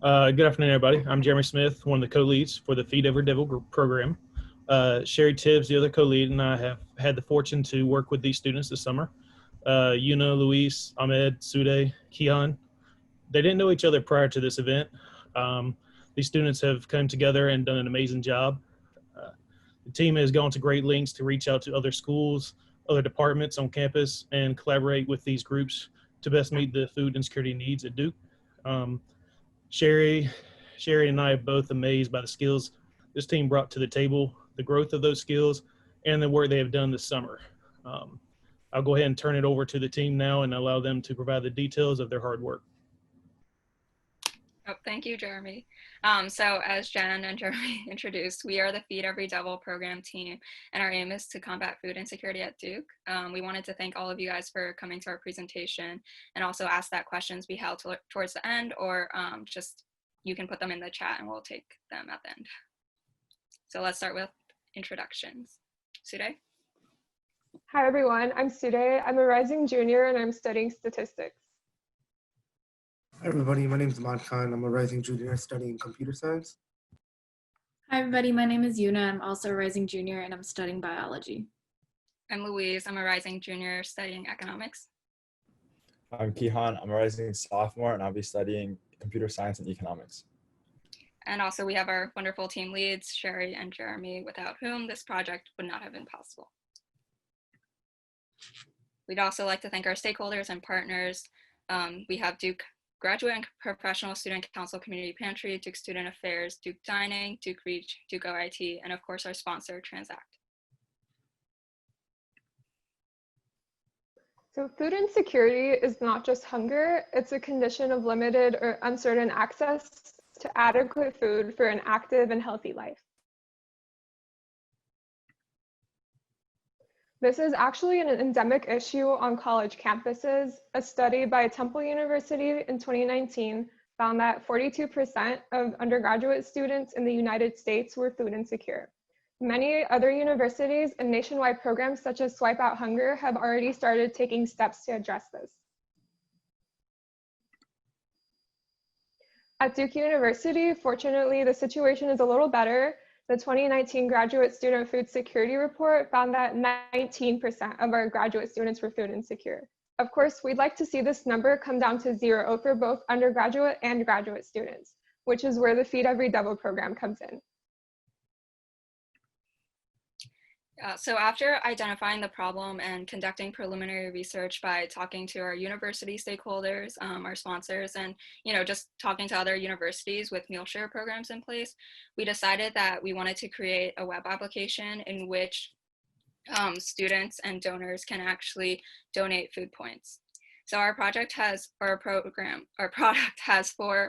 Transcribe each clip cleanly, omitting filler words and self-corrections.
Good afternoon, everybody. I'm Jeremy Smith, one of the co-leads for the Feed Every Devil program. Sheri, Tibbs, the other co-lead, and I have had the fortune to work with these students this summer. Yuna, Luis, Ahmed, Sude, Kihan. They didn't know each other prior to this event. These students have come together and done an amazing job. Uh, the team has gone to great lengths to reach out to other schools, other departments on campus, and collaborate with these groups to best meet the food insecurity needs at Duke. Um, Sheri, Sheri and I are both amazed by the skills this team brought to the table, the growth of those skills, and the work they have done this summer. Um, I'll go ahead and turn it over to the team now and allow them to provide the details of their hard work. Oh, thank you, Jeremy. So as Jen and Jeremy introduced, we are the Feed Every Devil program team, and our aim is to combat food insecurity at Duke. We wanted to thank all of you guys for coming to our presentation and also ask that questions be held towards the end, or just you can put them in the chat and we'll take them at the end. So let's start with introductions. Sude? Hi, everyone. I'm Sude. I'm a rising junior and I'm studying statistics. Hi everybody, my name is Ahmad Khan. I'm a rising junior studying computer science. Hi everybody, my name is Yuna. I'm also a rising junior and I'm studying biology. I'm Louise. I'm a rising junior studying economics. I'm Kihan. I'm a rising sophomore and I'll be studying computer science and economics. And also we have our wonderful team leads, Sheri and Jeremy, without whom this project would not have been possible. We'd also like to thank our stakeholders and partners. We have Duke Graduate and Professional Student Council Community Pantry, Duke Student Affairs, Duke Dining, Duke Reach, Duke OIT, and of course our sponsor, Transact. So food insecurity is not just hunger, it's a condition of limited or uncertain access to adequate food for an active and healthy life. This is actually an endemic issue on college campuses. A study by Temple University in 2019 found that 42% of undergraduate students in the United States were food insecure. Many other universities and nationwide programs such as Swipe Out Hunger have already started taking steps to address this. At Duke University, fortunately, the situation is a little better. The 2019 Graduate Student Food Security Report found that 19% of our graduate students were food insecure. Of course, we'd like to see this number come down to 0 for both undergraduate and graduate students, which is where the Feed Every Devil program comes in. So after identifying the problem and conducting preliminary research by talking to our university stakeholders, our sponsors, and just talking to other universities with meal share programs in place, we decided that we wanted to create a web application in which students and donors can actually donate food points. So our product has 4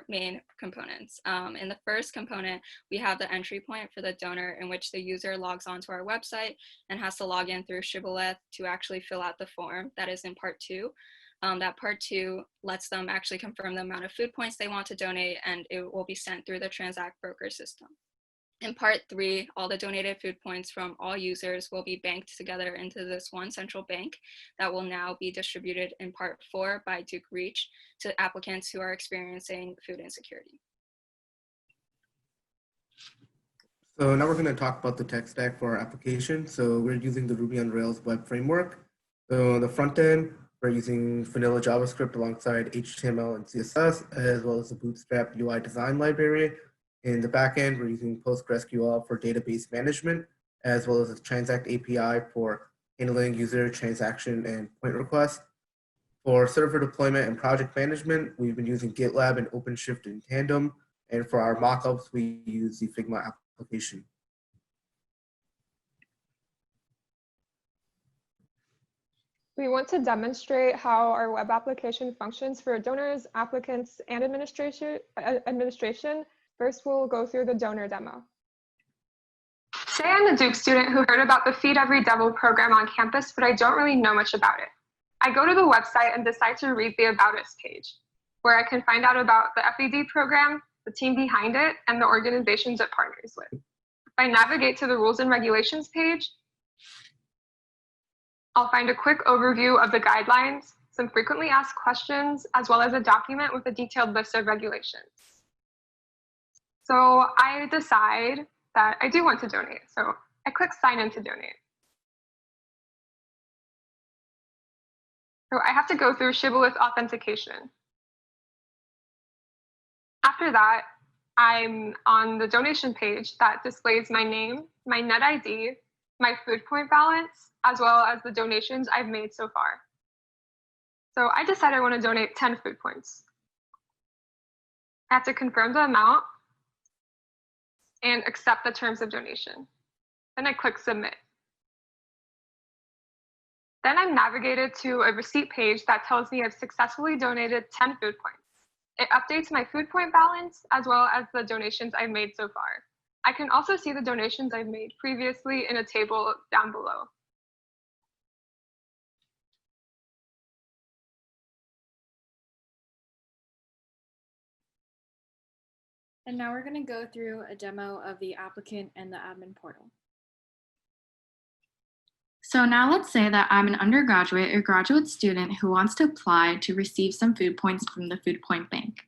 main components. In the first component, we have the entry point for the donor in which the user logs onto our website and has to log in through Shibboleth to actually fill out the form. That is in part 2. That part 2 lets them actually confirm the amount of food points they want to donate, and it will be sent through the Transact broker system. In part 3, all the donated food points from all users will be banked together into this one central bank that will now be distributed in part 4 by Duke Reach to applicants who are experiencing food insecurity. So now we're going to talk about the tech stack for our application. So we're using the Ruby on Rails web framework. So on the front end, we're using vanilla JavaScript alongside HTML and CSS, as well as the Bootstrap UI design library. In the backend, we're using PostgreSQL for database management, as well as the Transact API for handling user transaction and point requests. For server deployment and project management, we've been using GitLab and OpenShift in tandem. And for our mockups, we use the Figma application. We want to demonstrate how our web application functions for donors, applicants, and administration. First, we'll go through the donor demo. Say I'm a Duke student who heard about the Feed Every Devil program on campus, but I don't really know much about it. I go to the website and decide to read the About Us page, where I can find out about the FED program, the team behind it, and the organizations it partners with. If I navigate to the Rules and Regulations page, I'll find a quick overview of the guidelines, some frequently asked questions, as well as a document with a detailed list of regulations. So I decide that I do want to donate. So I click sign in to donate. So I have to go through Shibboleth authentication. After that, I'm on the donation page that displays my name, my net ID, my food point balance, as well as the donations I've made so far. So I decide I want to donate 10 food points. I have to confirm the amount and accept the terms of donation. Then I click submit. Then I'm navigated to a receipt page that tells me I've successfully donated 10 food points. It updates my food point balance as well as the donations I've made so far. I can also see the donations I've made previously in a table down below. And now we're going to go through a demo of the applicant and the admin portal. So now let's say that I'm an undergraduate or graduate student who wants to apply to receive some food points from the Food Point Bank.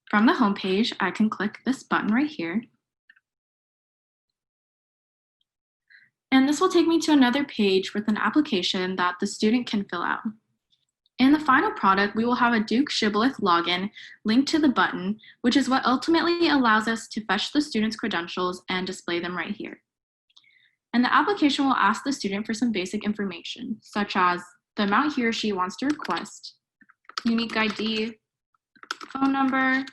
From the homepage, I can click this button right here. And this will take me to another page with an application that the student can fill out. In the final product, we will have a Duke Shibboleth login linked to the button, which is what ultimately allows us to fetch the student's credentials and display them right here. And the application will ask the student for some basic information, such as the amount he or she wants to request, unique ID, phone number,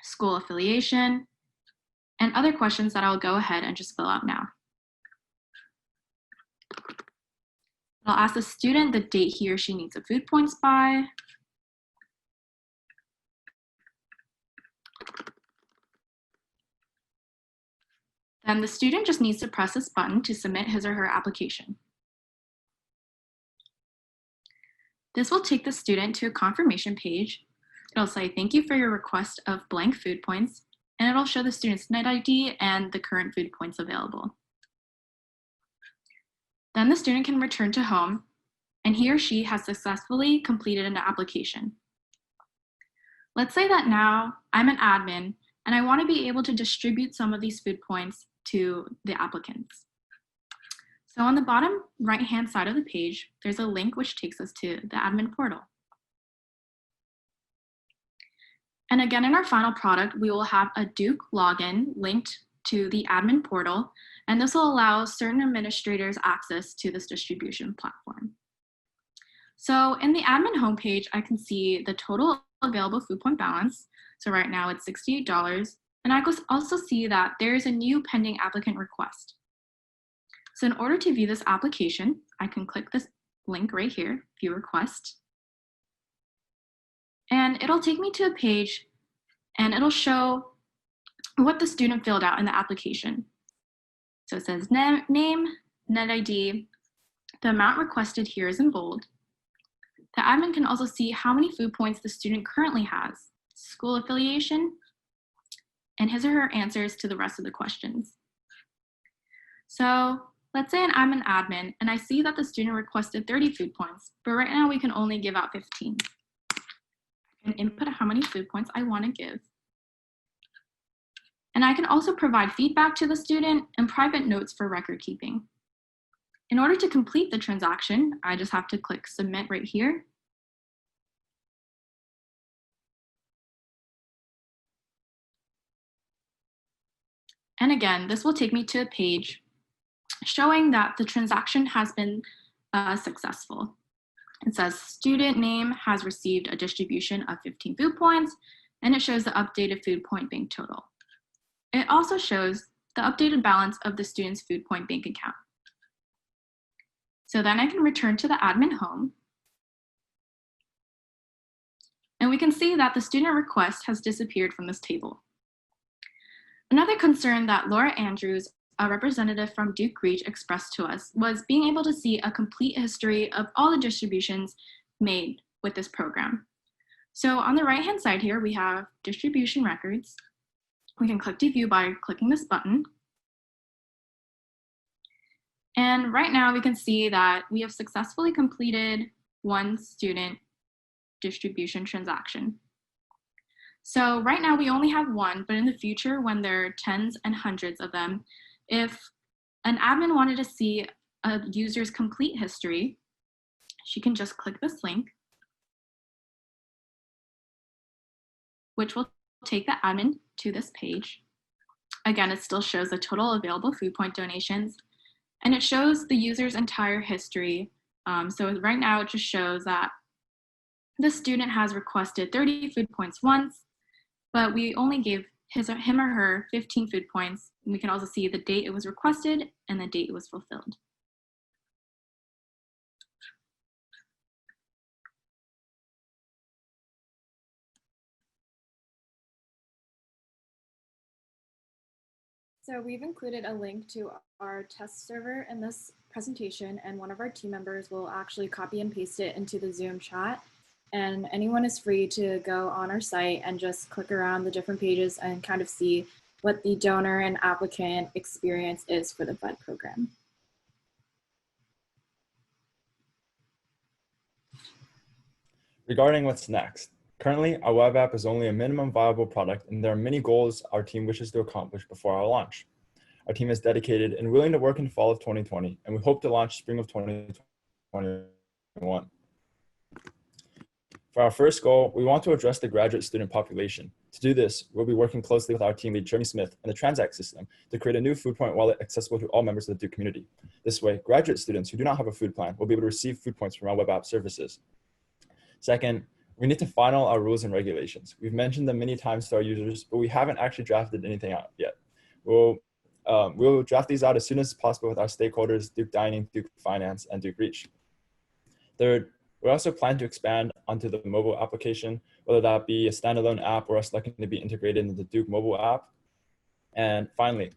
school affiliation, and other questions that I'll go ahead and just fill out now. I'll ask the student the date he or she needs the food points by. Then the student just needs to press this button to submit his or her application. This will take the student to a confirmation page. It'll say, thank you for your request of blank food points, and it'll show the student's net ID and the current food points available. Then the student can return to home, and he or she has successfully completed an application. Let's say that now I'm an admin, and I want to be able to distribute some of these food points to the applicants. So on the bottom right-hand side of the page, there's a link which takes us to the admin portal. And again, in our final product, we will have a Duke login linked to the admin portal, and this will allow certain administrators access to this distribution platform. So in the admin homepage, I can see the total available food point balance. So right now it's $68. And I can also see that there is a new pending applicant request. So in order to view this application, I can click this link right here, view request. And it'll take me to a page and it'll show what the student filled out in the application. So it says name, net ID, the amount requested here is in bold. The admin can also see how many food points the student currently has, school affiliation, and his or her answers to the rest of the questions. So let's say I'm an admin and I see that the student requested 30 food points, but right now we can only give out 15. I can input how many food points I want to give. And I can also provide feedback to the student and private notes for record keeping. In order to complete the transaction, I just have to click submit right here. And again, this will take me to a page showing that the transaction has been successful. It says student name has received a distribution of 15 food points, and it shows the updated food point bank total. It also shows the updated balance of the student's food point bank account. So then I can return to the admin home. And we can see that the student request has disappeared from this table. Another concern that Laura Andrews, a representative from Duke Reach, expressed to us was being able to see a complete history of all the distributions made with this program. So on the right-hand side here, we have distribution records. We can click to view by clicking this button. And right now we can see that we have successfully completed one student distribution transaction. So right now we only have one, but in the future, when there are tens and hundreds of them, if an admin wanted to see a user's complete history, she can just click this link, which will take the admin to this page. Again, it still shows the total available food point donations, and it shows the user's entire history. So right now it just shows that the student has requested 30 food points once, but we only gave him or her 15 food points. And we can also see the date it was requested and the date it was fulfilled. So we've included a link to our test server in this presentation, and one of our team members will actually copy and paste it into the Zoom chat. And anyone is free to go on our site and just click around the different pages and kind of see what the donor and applicant experience is for the FUD program. Regarding what's next, currently our web app is only a minimum viable product, and there are many goals our team wishes to accomplish before our launch. Our team is dedicated and willing to work in fall of 2020, and we hope to launch spring of 2021. For our first goal, we want to address the graduate student population. To do this, we'll be working closely with our team lead, Sheri Smith, and the Transact system to create a new food point wallet accessible to all members of the Duke community. This way, graduate students who do not have a food plan will be able to receive food points from our web app services. Second, we need to final our rules and regulations. We've mentioned them many times to our users, but we haven't actually drafted anything out yet. We'll draft these out as soon as possible with our stakeholders, Duke Dining, Duke Finance, and Duke Reach. Third, we also plan to expand onto the mobile application, whether that be a standalone app or us looking to be integrated into the Duke mobile app. And finally,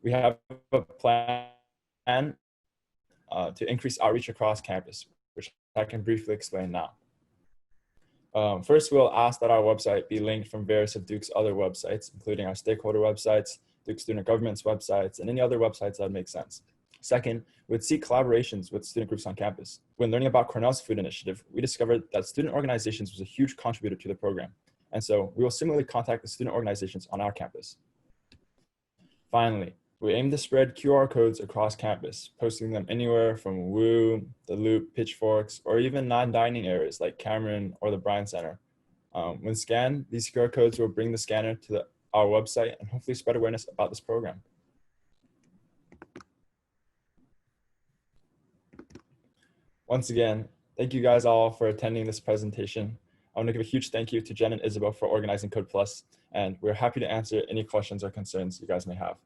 we have a plan to increase outreach across campus, which I can briefly explain now. First, we'll ask that our website be linked from various of Duke's other websites, including our stakeholder websites, Duke Student Government's websites, and any other websites that make sense. Second, we'd seek collaborations with student groups on campus. When learning about Cornell's food initiative, we discovered that student organizations was a huge contributor to the program. And so we will similarly contact the student organizations on our campus. Finally, we aim to spread QR codes across campus, posting them anywhere from WU, the Loop, Pitchforks, or even non-dining areas like Cameron or the Bryan Center. When scanned, these QR codes will bring the scanner to our website and hopefully spread awareness about this program. Once again, thank you guys all for attending this presentation. I want to give a huge thank you to Jen and Isabel for organizing Code Plus, and we're happy to answer any questions or concerns you guys may have.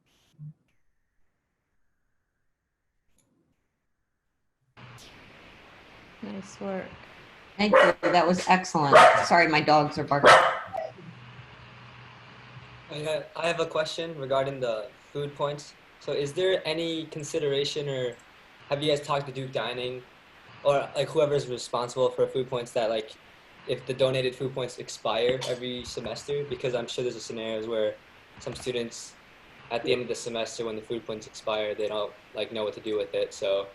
Nice work. Thank you. That was excellent. Sorry, my dogs are barking. I have a question regarding the food points. So is there any consideration, or have you guys talked to Duke Dining or like whoever's responsible for food points that like if the donated food points expire every semester? Because I'm sure there's scenarios where some students at the end of the semester when the food points expire, they don't like know what to do with it. So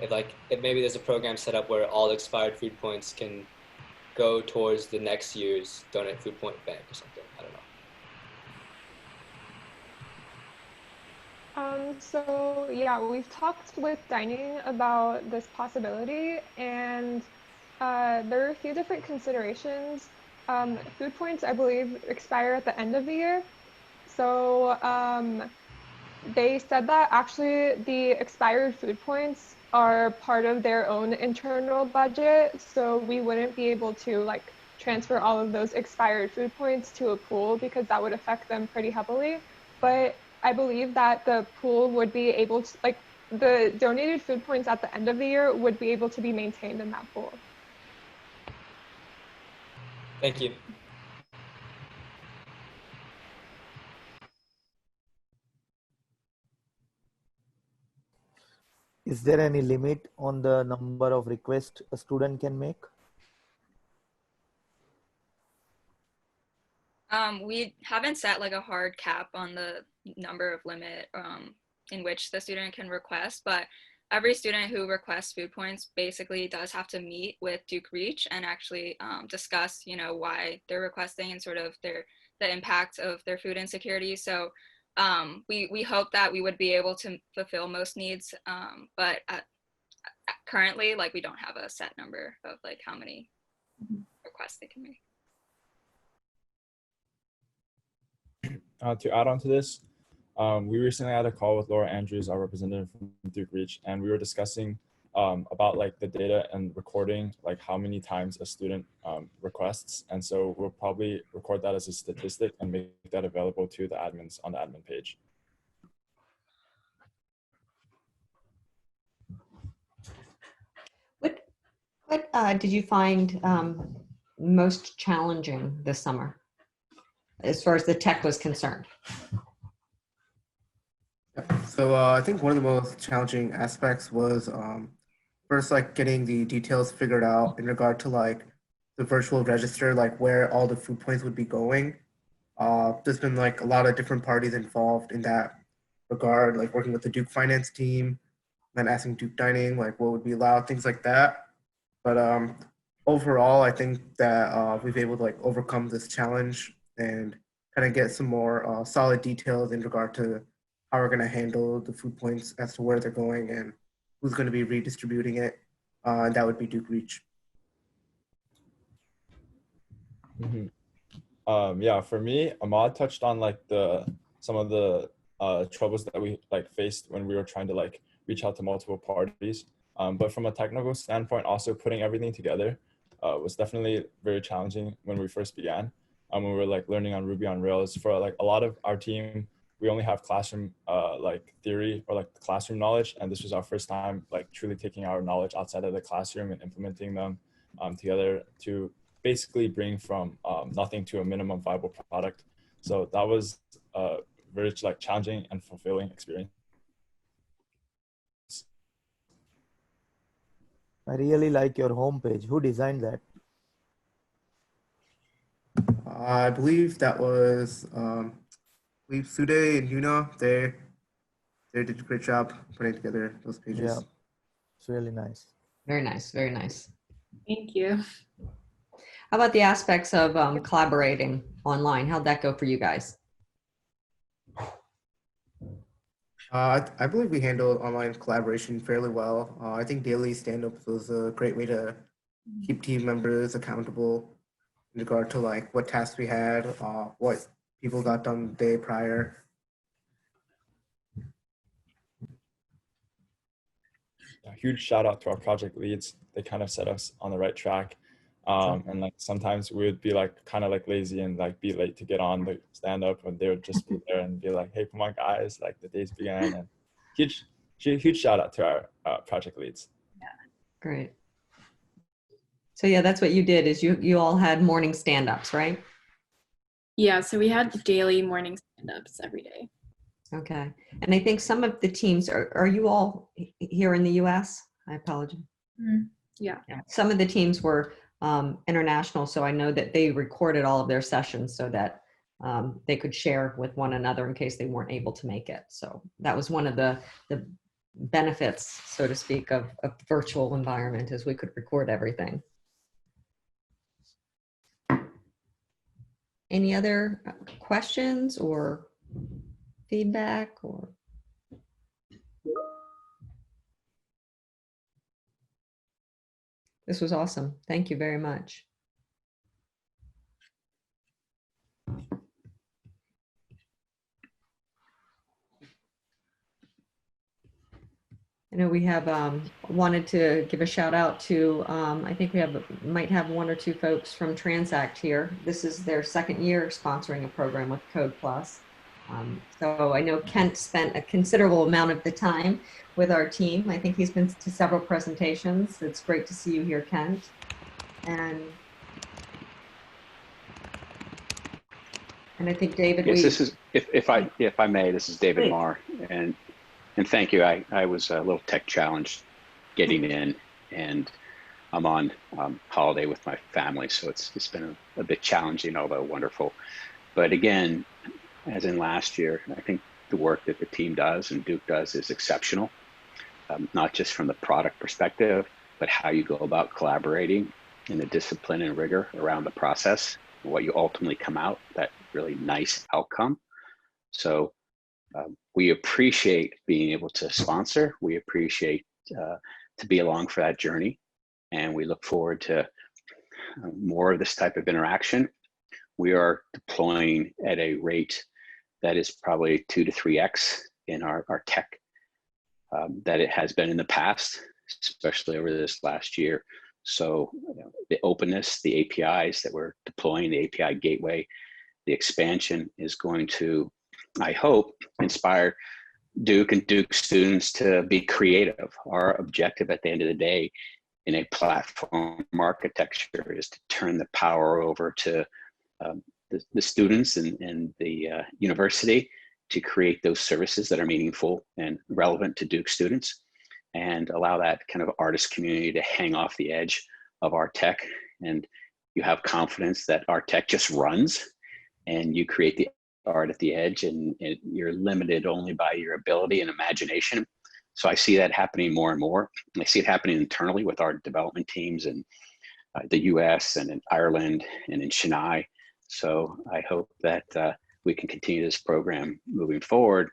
if maybe there's a program set up where all expired food points can go towards the next year's donate food point bank or something. I don't know. So yeah, we've talked with dining about this possibility, and there are a few different considerations. Food points, I believe, expire at the end of the year. So they said that actually the expired food points are part of their own internal budget, so we wouldn't be able to like transfer all of those expired food points to a pool because that would affect them pretty heavily. But I believe that the pool would be able to, like, the donated food points at the end of the year would be able to be maintained in that pool. Thank you. Is there any limit on the number of requests a student can make? We haven't set like a hard cap on the number of limit in which the student can request, but every student who requests food points basically does have to meet with Duke Reach and actually discuss, why they're requesting and sort of the impact of their food insecurity. So we hope that we would be able to fulfill most needs, but currently, like, we don't have a set number of like how many requests they can make. To add on to this, we recently had a call with Laura Andrews, our representative from Duke Reach, and we were discussing about like the data and recording, like how many times a student requests. And so we'll probably record that as a statistic and make that available to the admins on the admin page. What did you find most challenging this summer as far as the tech was concerned? So I think one of the most challenging aspects was first, like getting the details figured out in regard to like the virtual register, like where all the food points would be going. There's been like a lot of different parties involved in that regard, like working with the Duke finance team, then asking Duke Dining, like what would be allowed, things like that. But overall, I think that we've been able to like overcome this challenge and kind of get some more solid details in regard to how we're going to handle the food points as to where they're going and who's going to be redistributing it. And that would be Duke Reach. Yeah, for me, Ahmad touched on like some of the troubles that we like faced when we were trying to like reach out to multiple parties. But from a technical standpoint, also putting everything together was definitely very challenging when we first began. When we were like learning on Ruby on Rails. For like a lot of our team, we only have classroom like theory or like classroom knowledge, and this was our first time like truly taking our knowledge outside of the classroom and implementing them together to basically bring from nothing to a minimum viable product. So that was a very like challenging and fulfilling experience. I really like your homepage. Who designed that? I believe that was Sude and Yuna. They did a great job putting together those pages. Yeah, it's really nice. Very nice, very nice. Thank you. How about the aspects of collaborating online? How'd that go for you guys? I believe we handled online collaboration fairly well. I think daily stand-ups was a great way to keep team members accountable in regard to like what tasks we had, what people got done the day prior. A huge shout out to our project leads. They kind of set us on the right track. And like sometimes we would be like kind of like lazy and like be late to get on the stand up, and they would just be there and be like, hey, come on guys, like the day's began. And huge shout out to our project leads. Yeah, great. So yeah, that's what you did is you all had morning stand-ups, right? Yeah, so we had daily morning stand-ups every day. Okay. And I think some of the teams, are you all here in the US? I apologize. Mm-hmm. Yeah. Some of the teams were international, so I know that they recorded all of their sessions so that they could share with one another in case they weren't able to make it. So that was one of the benefits, so to speak, of a virtual environment, is we could record everything. Any other questions or feedback or? This was awesome. Thank you very much. I know we have wanted to give a shout out to, I think we might have one or two folks from Transact here. This is their second year sponsoring a program with Code Plus. So I know Kent spent a considerable amount of the time with our team. I think he's been to several presentations. It's great to see you here, Kent. And I think David. Yes, this is if I may, this is David Please. Marr, and thank you. I was a little tech challenged getting in, and I'm on holiday with my family, so it's been a bit challenging, although wonderful. But again, as in last year, I think the work that the team does and Duke does is exceptional. not just from the product perspective, but how you go about collaborating and the discipline and rigor around the process, what you ultimately come out, that really nice outcome. So we appreciate being able to sponsor. We appreciate to be along for that journey. And we look forward to more of this type of interaction. We are deploying at a rate that is probably 2 to 3x in our tech that it has been in the past, especially over this last year. So the openness, the APIs that we're deploying, the API gateway, the expansion is going to, I hope, inspire Duke and Duke students to be creative. Our objective at the end of the day in a platform architecture is to turn the power over to the students and the university to create those services that are meaningful and relevant to Duke students, and allow that kind of artist community to hang off the edge of our tech. And you have confidence that our tech just runs, and you create the art at the edge, and you're limited only by your ability and imagination. So I see that happening more and more. I see it happening internally with our development teams in the US and in Ireland and in Chennai. So I hope that we can continue this program moving forward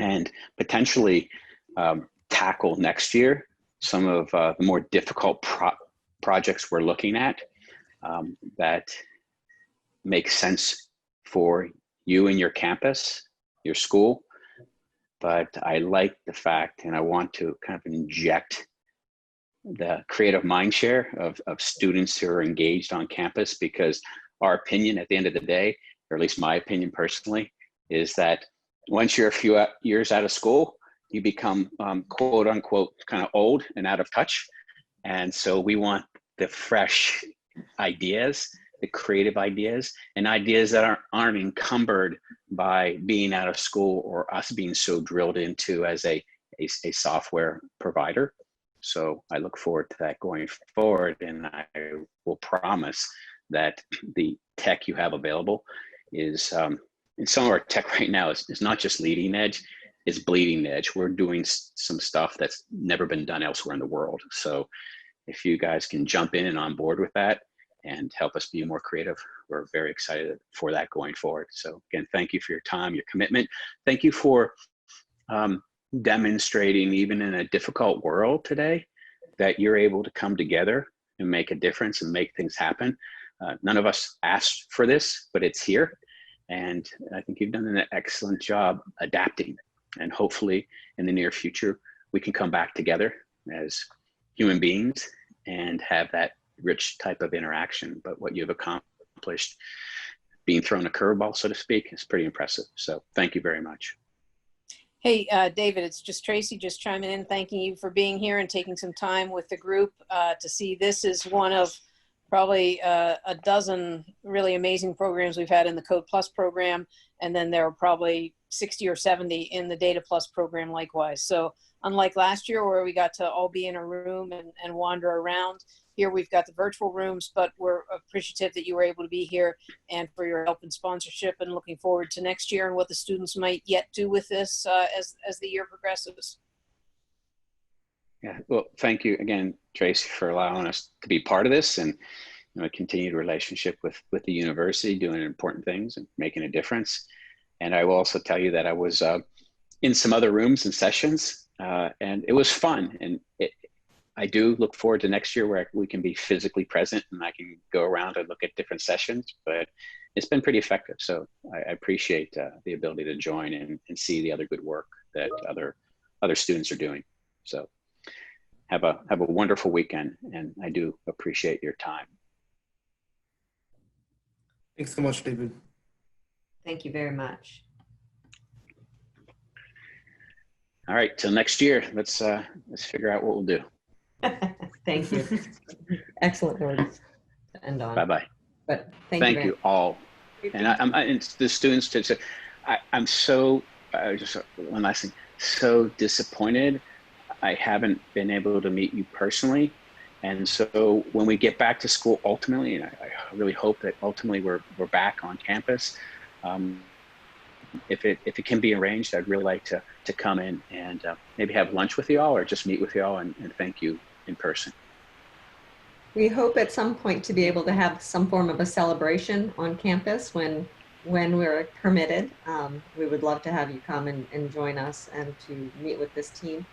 and potentially tackle next year some of the more difficult projects we're looking at that make sense for you and your campus, your school. But I like the fact, and I want to kind of inject the creative mind share of students who are engaged on campus, because our opinion at the end of the day, or at least my opinion personally, is that once you're a few years out of school, you become quote unquote kind of old and out of touch. And so we want the fresh ideas, the creative ideas, and ideas that aren't encumbered by being out of school or us being so drilled into as a software provider. So I look forward to that going forward, and I will promise that the tech you have available is, and some of our tech right now is not just leading edge, it's bleeding edge. We're doing some stuff that's never been done elsewhere in the world. So if you guys can jump in and on board with that and help us be more creative, we're very excited for that going forward. So again, thank you for your time, your commitment. Thank you for demonstrating, even in a difficult world today, that you're able to come together and make a difference and make things happen. None of us asked for this, but it's here. And I think you've done an excellent job adapting. And hopefully in the near future, we can come back together as human beings and have that rich type of interaction. But what you've accomplished, being thrown a curveball, so to speak, is pretty impressive. So thank you very much. Hey, David, it's just Tracy just chiming in, thanking you for being here and taking some time with the group to see. This is one of probably a dozen really amazing programs we've had in the Code Plus program. And then there are probably 60 or 70 in the Data Plus program likewise. So unlike last year where we got to all be in a room and wander around, here we've got the virtual rooms, but we're appreciative that you were able to be here and for your help and sponsorship, and looking forward to next year and what the students might yet do with this as the year progresses. Yeah, well, thank you again, Tracy, for allowing us to be part of this, and a continued relationship with the university, doing important things and making a difference. And I will also tell you that I was in some other rooms and sessions, and it was fun. And I do look forward to next year where we can be physically present and I can go around and look at different sessions, but it's been pretty effective. So I appreciate the ability to join and see the other good work that other students are doing. So have a wonderful weekend, and I do appreciate your time. Thanks so much, David. Thank you very much. All right, till next year, let's figure out what we'll do. Thank you. Excellent words to end on. Bye-bye. But thank you all. And and the students, I'm so, just one last thing, so disappointed I haven't been able to meet you personally. And so when we get back to school ultimately, and I really hope that ultimately we're back on campus, if it can be arranged, I'd really like to come in and maybe have lunch with you all or just meet with you all and thank you in person. We hope at some point to be able to have some form of a celebration on campus when we're permitted. We would love to have you come and join us and to meet with this team.